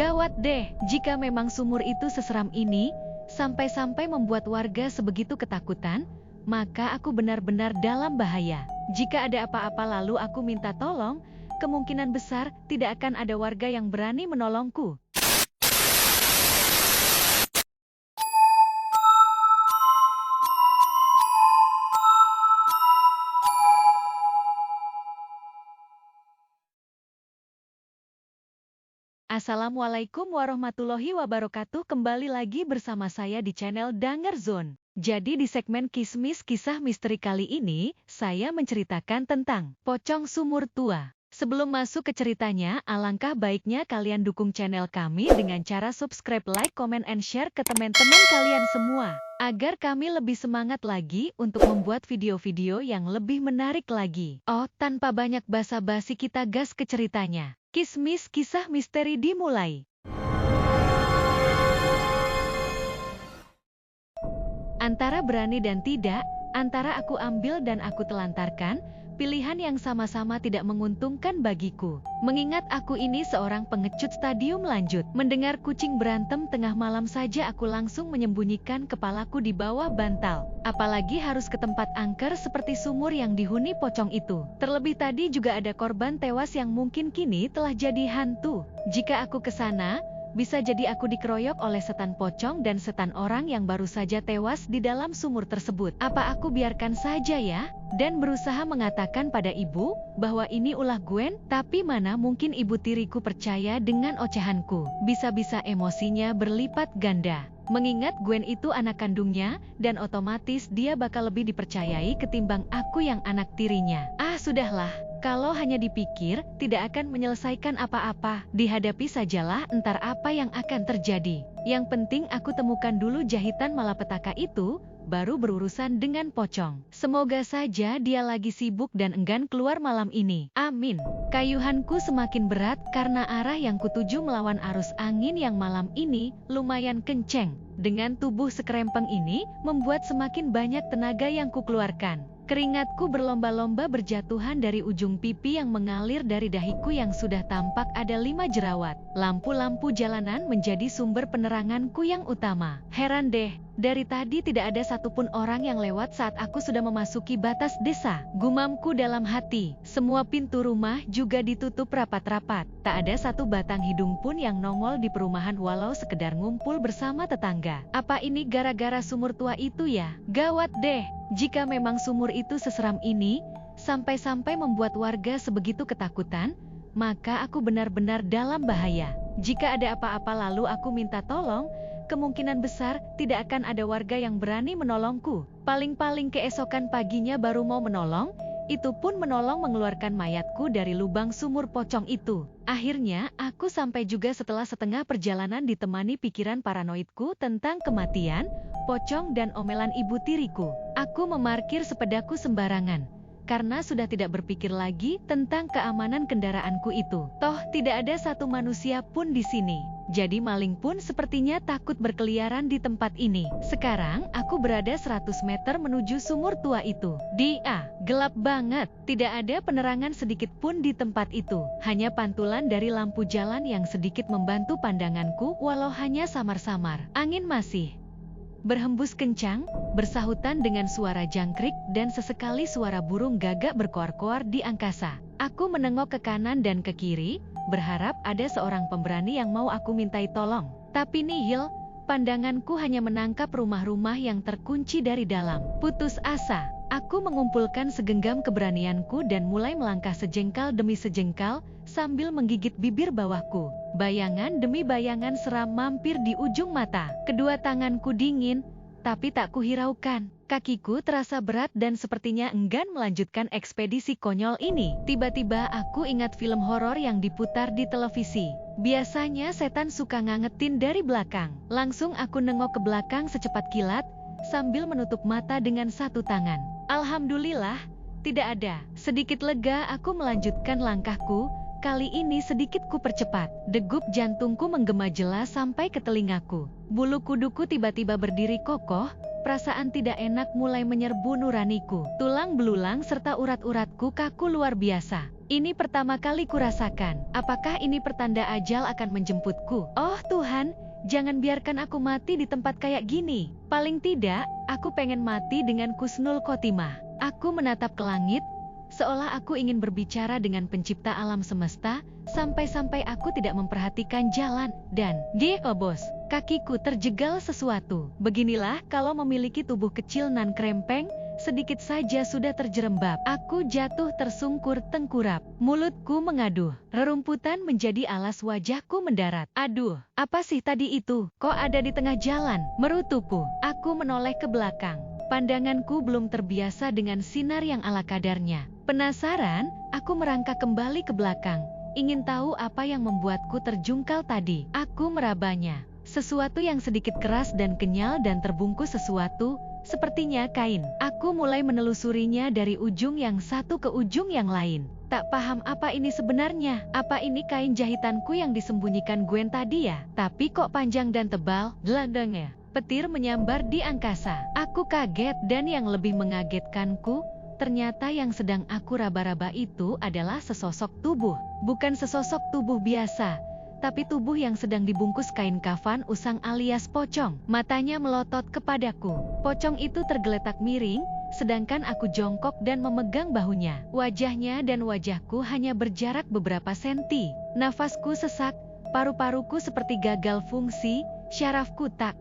Gawat deh, jika memang sumur itu seseram ini, sampai-sampai membuat warga sebegitu ketakutan, maka aku benar-benar dalam bahaya. Jika ada apa-apa lalu aku minta tolong, kemungkinan besar tidak akan ada warga yang berani menolongku. Assalamualaikum warahmatullahi wabarakatuh. Kembali lagi bersama saya di channel Danger Zone. Jadi di segmen Kismis Kisah Misteri kali ini, saya menceritakan tentang pocong sumur tua. Sebelum masuk ke ceritanya, alangkah baiknya kalian dukung channel kami dengan cara subscribe, like, comment, and share ke teman-teman kalian semua, agar kami lebih semangat lagi untuk membuat video-video yang lebih menarik lagi. Oh, tanpa banyak basa-basi kita gas ke ceritanya. Kismis Kisah Misteri dimulai. Antara berani dan tidak, antara aku ambil dan aku telantarkan, pilihan yang sama-sama tidak menguntungkan bagiku. Mengingat aku ini seorang pengecut stadium lanjut. Mendengar kucing berantem tengah malam saja aku langsung menyembunyikan kepalaku di bawah bantal. Apalagi harus ke tempat angker seperti sumur yang dihuni pocong itu. Terlebih tadi juga ada korban tewas yang mungkin kini telah jadi hantu. Jika aku ke sana, bisa jadi aku dikeroyok oleh setan pocong dan setan orang yang baru saja tewas di dalam sumur tersebut. Apa aku biarkan saja ya? Dan berusaha mengatakan pada ibu bahwa ini ulah Gwen, tapi mana mungkin ibu tiriku percaya dengan ocehanku. Bisa-bisa emosinya berlipat ganda. Mengingat Gwen itu anak kandungnya, dan otomatis dia bakal lebih dipercayai ketimbang aku yang anak tirinya. Ah, sudahlah. Kalau hanya dipikir, tidak akan menyelesaikan apa-apa. Dihadapi sajalah entar apa yang akan terjadi. Yang penting aku temukan dulu jahitan malapetaka itu, baru berurusan dengan pocong. Semoga saja dia lagi sibuk dan enggan keluar malam ini. Amin. Kayuhanku semakin berat karena arah yang kutuju melawan arus angin yang malam ini lumayan kenceng. Dengan tubuh sekerempeng ini, membuat semakin banyak tenaga yang kukeluarkan. Keringatku berlomba-lomba berjatuhan dari ujung pipi yang mengalir dari dahiku yang sudah tampak ada 5 jerawat. Lampu-lampu jalanan menjadi sumber peneranganku yang utama. Heran deh, dari tadi tidak ada satupun orang yang lewat saat aku sudah memasuki batas desa. Gumamku dalam hati, semua pintu rumah juga ditutup rapat-rapat. Tak ada satu batang hidung pun yang nongol di perumahan walau sekedar ngumpul bersama tetangga. Apa ini gara-gara sumur tua itu ya? Gawat deh. Jika memang sumur itu seseram ini, sampai-sampai membuat warga sebegitu ketakutan, maka aku benar-benar dalam bahaya. Jika ada apa-apa lalu aku minta tolong, kemungkinan besar tidak akan ada warga yang berani menolongku. Paling-paling keesokan paginya baru mau menolong, itu pun menolong mengeluarkan mayatku dari lubang sumur pocong itu. Akhirnya, aku sampai juga setelah setengah perjalanan ditemani pikiran paranoidku tentang kematian, pocong dan omelan ibu tiriku. Aku memarkir sepedaku sembarangan, karena sudah tidak berpikir lagi tentang keamanan kendaraanku itu. Toh tidak ada satu manusia pun di sini. Jadi maling pun sepertinya takut berkeliaran di tempat ini. Sekarang aku berada 100 meter menuju sumur tua itu. Gelap banget. Tidak ada penerangan sedikit pun di tempat itu. Hanya pantulan dari lampu jalan yang sedikit membantu pandanganku walau hanya samar-samar. Angin masih berhembus kencang, bersahutan dengan suara jangkrik dan sesekali suara burung gagak berkoar-koar di angkasa. Aku menengok ke kanan dan ke kiri, berharap ada seorang pemberani yang mau aku mintai tolong. Tapi nihil, pandanganku hanya menangkap rumah-rumah yang terkunci dari dalam. Putus asa, aku mengumpulkan segenggam keberanianku dan mulai melangkah sejengkal demi sejengkal, sambil menggigit bibir bawahku. Bayangan demi bayangan seram mampir di ujung mata. Kedua tanganku dingin, tapi tak kuhiraukan. Kakiku terasa berat dan sepertinya enggan melanjutkan ekspedisi konyol ini. Tiba-tiba aku ingat film horor yang diputar di televisi. Biasanya setan suka ngangetin dari belakang. Langsung aku nengok ke belakang secepat kilat, sambil menutup mata dengan satu tangan. Alhamdulillah, tidak ada. Sedikit lega aku melanjutkan langkahku. Kali ini sedikit ku percepat. Degup jantungku menggema jelas sampai ke telingaku. Bulu kuduku tiba-tiba berdiri kokoh. Perasaan tidak enak mulai menyerbu nuraniku. Tulang belulang serta urat-uratku kaku luar biasa. Ini pertama kali kurasakan. Apakah ini pertanda ajal akan menjemputku? Oh Tuhan, jangan biarkan aku mati di tempat kayak gini. Paling tidak, aku pengen mati dengan husnul khotimah. Aku menatap ke langit, seolah aku ingin berbicara dengan pencipta alam semesta, sampai-sampai aku tidak memperhatikan jalan, dan bos, kakiku terjegal sesuatu. Beginilah kalau memiliki tubuh kecil nan krempeng, sedikit saja sudah terjerembab. Aku jatuh tersungkur tengkurap. Mulutku mengaduh. Rerumputan menjadi alas wajahku mendarat. Aduh, apa sih tadi itu? Kok ada di tengah jalan? Merutuku. Aku menoleh ke belakang. Pandanganku belum terbiasa dengan sinar yang ala kadarnya. Penasaran, aku merangkak kembali ke belakang. Ingin tahu apa yang membuatku terjungkal tadi. Aku merabanya. Sesuatu yang sedikit keras dan kenyal dan terbungkus sesuatu, sepertinya kain. Aku mulai menelusurinya dari ujung yang satu ke ujung yang lain. Tak paham apa ini sebenarnya. Apa ini kain jahitanku yang disembunyikan Gwen tadi ya? Tapi kok panjang dan tebal? Gelandangnya. Petir menyambar di angkasa. Aku kaget dan yang lebih mengagetkanku, ternyata yang sedang aku raba-raba itu adalah sesosok tubuh. Bukan sesosok tubuh biasa, tapi tubuh yang sedang dibungkus kain kafan usang alias pocong. Matanya melotot kepadaku. Pocong itu tergeletak miring, sedangkan aku jongkok dan memegang bahunya. Wajahnya dan wajahku hanya berjarak beberapa senti. Nafasku sesak, paru-paruku seperti gagal fungsi, syarafku tak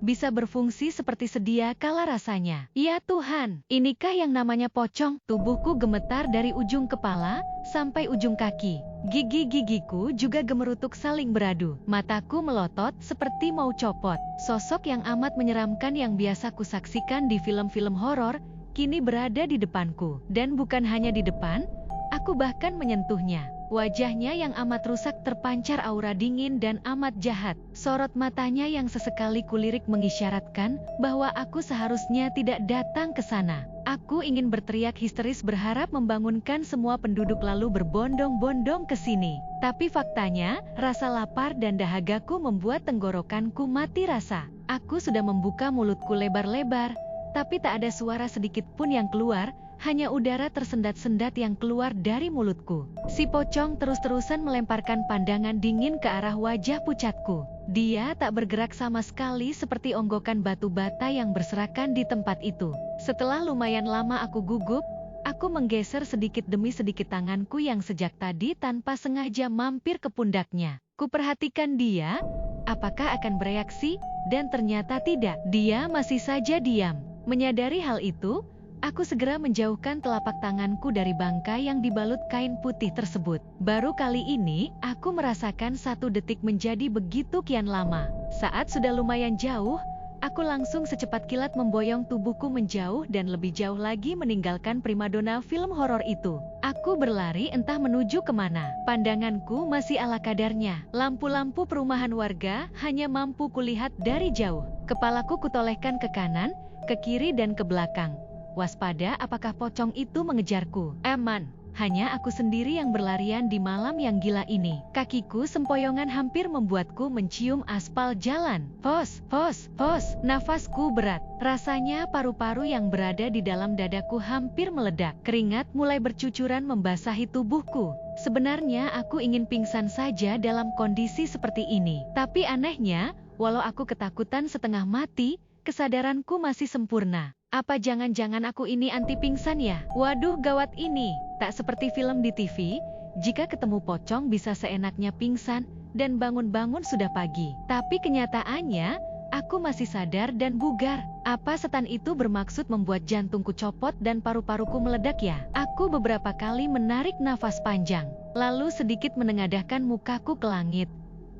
bisa berfungsi seperti sedia kala rasanya. Ya Tuhan, inikah yang namanya pocong? Tubuhku gemetar dari ujung kepala sampai ujung kaki. Gigi-gigiku juga gemerutuk saling beradu. Mataku melotot seperti mau copot. Sosok yang amat menyeramkan yang biasa kusaksikan di film-film horor, kini berada di depanku. Dan bukan hanya di depan, aku bahkan menyentuhnya. Wajahnya yang amat rusak terpancar aura dingin dan amat jahat. Sorot matanya yang sesekali kulirik mengisyaratkan bahwa aku seharusnya tidak datang ke sana. Aku ingin berteriak histeris berharap membangunkan semua penduduk lalu berbondong-bondong ke sini. Tapi faktanya, rasa lapar dan dahagaku membuat tenggorokanku mati rasa. Aku sudah membuka mulutku lebar-lebar, tapi tak ada suara sedikit pun yang keluar, hanya udara tersendat-sendat yang keluar dari mulutku. Si pocong terus-terusan melemparkan pandangan dingin ke arah wajah pucatku. Dia tak bergerak sama sekali seperti onggokan batu bata yang berserakan di tempat itu. Setelah lumayan lama aku gugup, aku menggeser sedikit demi sedikit tanganku yang sejak tadi tanpa sengaja mampir ke pundaknya. Kuperhatikan dia, apakah akan bereaksi, dan ternyata tidak. Dia masih saja diam. Menyadari hal itu, aku segera menjauhkan telapak tanganku dari bangkai yang dibalut kain putih tersebut. Baru kali ini, aku merasakan 1 detik menjadi begitu kian lama. Saat sudah lumayan jauh, aku langsung secepat kilat memboyong tubuhku menjauh dan lebih jauh lagi meninggalkan primadona film horor itu. Aku berlari entah menuju kemana. Pandanganku masih ala kadarnya. Lampu-lampu perumahan warga hanya mampu kulihat dari jauh. Kepalaku kutolehkan ke kanan, ke kiri dan ke belakang. Waspada apakah pocong itu mengejarku. Aman, hanya aku sendiri yang berlarian di malam yang gila ini. Kakiku sempoyongan hampir membuatku mencium aspal jalan. Fos, fos, fos. Nafasku berat. Rasanya paru-paru yang berada di dalam dadaku hampir meledak. Keringat mulai bercucuran membasahi tubuhku. Sebenarnya aku ingin pingsan saja dalam kondisi seperti ini. Tapi anehnya, walau aku ketakutan setengah mati, kesadaranku masih sempurna. Apa jangan-jangan aku ini anti pingsan ya? Waduh gawat ini. Tak seperti film di TV, jika ketemu pocong bisa seenaknya pingsan, dan bangun-bangun sudah pagi. Tapi kenyataannya, aku masih sadar dan bugar. Apa setan itu bermaksud membuat jantungku copot dan paru-paruku meledak ya? Aku beberapa kali menarik nafas panjang, lalu sedikit menengadahkan mukaku ke langit,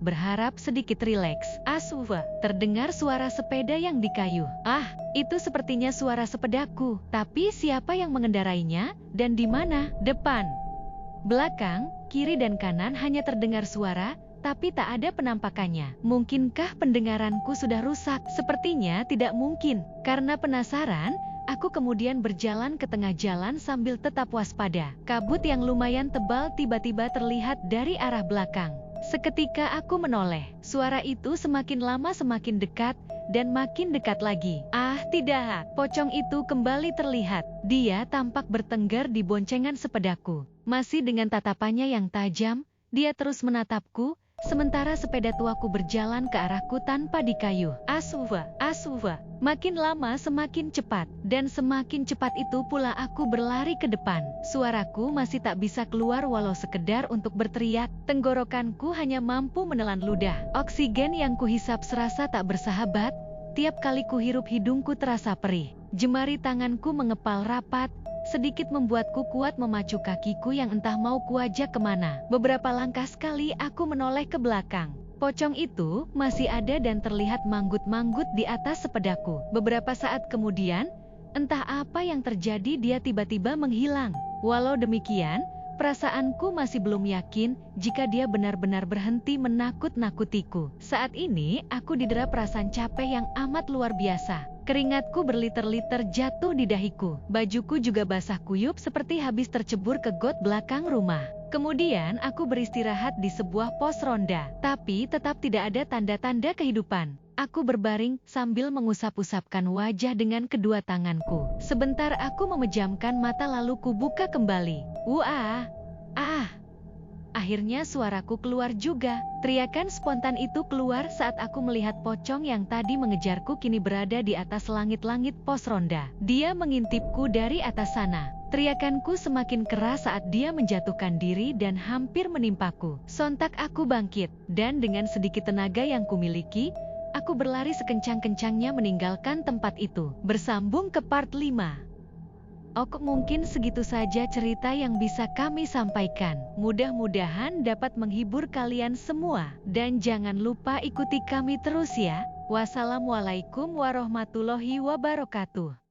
berharap sedikit rileks. Asuwa, terdengar suara sepeda yang dikayuh. Ah, itu sepertinya suara sepedaku. Tapi siapa yang mengendarainya, dan di mana? Depan, belakang, kiri dan kanan hanya terdengar suara, tapi tak ada penampakannya. Mungkinkah pendengaranku sudah rusak? Sepertinya tidak mungkin. Karena penasaran, aku kemudian berjalan ke tengah jalan sambil tetap waspada. Kabut yang lumayan tebal tiba-tiba terlihat dari arah belakang. Seketika aku menoleh. Suara itu semakin lama semakin dekat, dan makin dekat lagi. Ah, tidak. Pocong itu kembali terlihat. Dia tampak bertengger di boncengan sepedaku. Masih dengan tatapannya yang tajam, dia terus menatapku, sementara sepeda tuaku berjalan ke arahku tanpa dikayuh. Asuwa, asuwa. Makin lama semakin cepat, dan semakin cepat itu pula aku berlari ke depan. Suaraku masih tak bisa keluar walau sekedar untuk berteriak. Tenggorokanku hanya mampu menelan ludah. Oksigen yang kuhisap serasa tak bersahabat. Tiap kali kuhirup hidungku terasa perih. Jemari tanganku mengepal rapat, sedikit membuatku kuat memacu kakiku yang entah mau kuajak kemana. Beberapa langkah sekali aku menoleh ke belakang. Pocong itu masih ada dan terlihat manggut-manggut di atas sepedaku. Beberapa saat kemudian, entah apa yang terjadi, dia tiba-tiba menghilang. Walau demikian, perasaanku masih belum yakin jika dia benar-benar berhenti menakut-nakutiku. Saat ini, aku didera perasaan capek yang amat luar biasa. Keringatku berliter-liter jatuh di dahiku. Bajuku juga basah kuyup seperti habis tercebur ke got belakang rumah. Kemudian aku beristirahat di sebuah pos ronda, tapi tetap tidak ada tanda-tanda kehidupan. Aku berbaring sambil mengusap-usapkan wajah dengan kedua tanganku. Sebentar aku memejamkan mata lalu kubuka kembali. Wah, akhirnya suaraku keluar juga. Teriakan spontan itu keluar saat aku melihat pocong yang tadi mengejarku kini berada di atas langit-langit pos ronda. Dia mengintipku dari atas sana. Teriakanku semakin keras saat dia menjatuhkan diri dan hampir menimpaku. Sontak aku bangkit, dan dengan sedikit tenaga yang kumiliki, aku berlari sekencang-kencangnya meninggalkan tempat itu. Bersambung ke part 5. Oke, mungkin segitu saja cerita yang bisa kami sampaikan. Mudah-mudahan dapat menghibur kalian semua. Dan jangan lupa ikuti kami terus ya. Wassalamualaikum warahmatullahi wabarakatuh.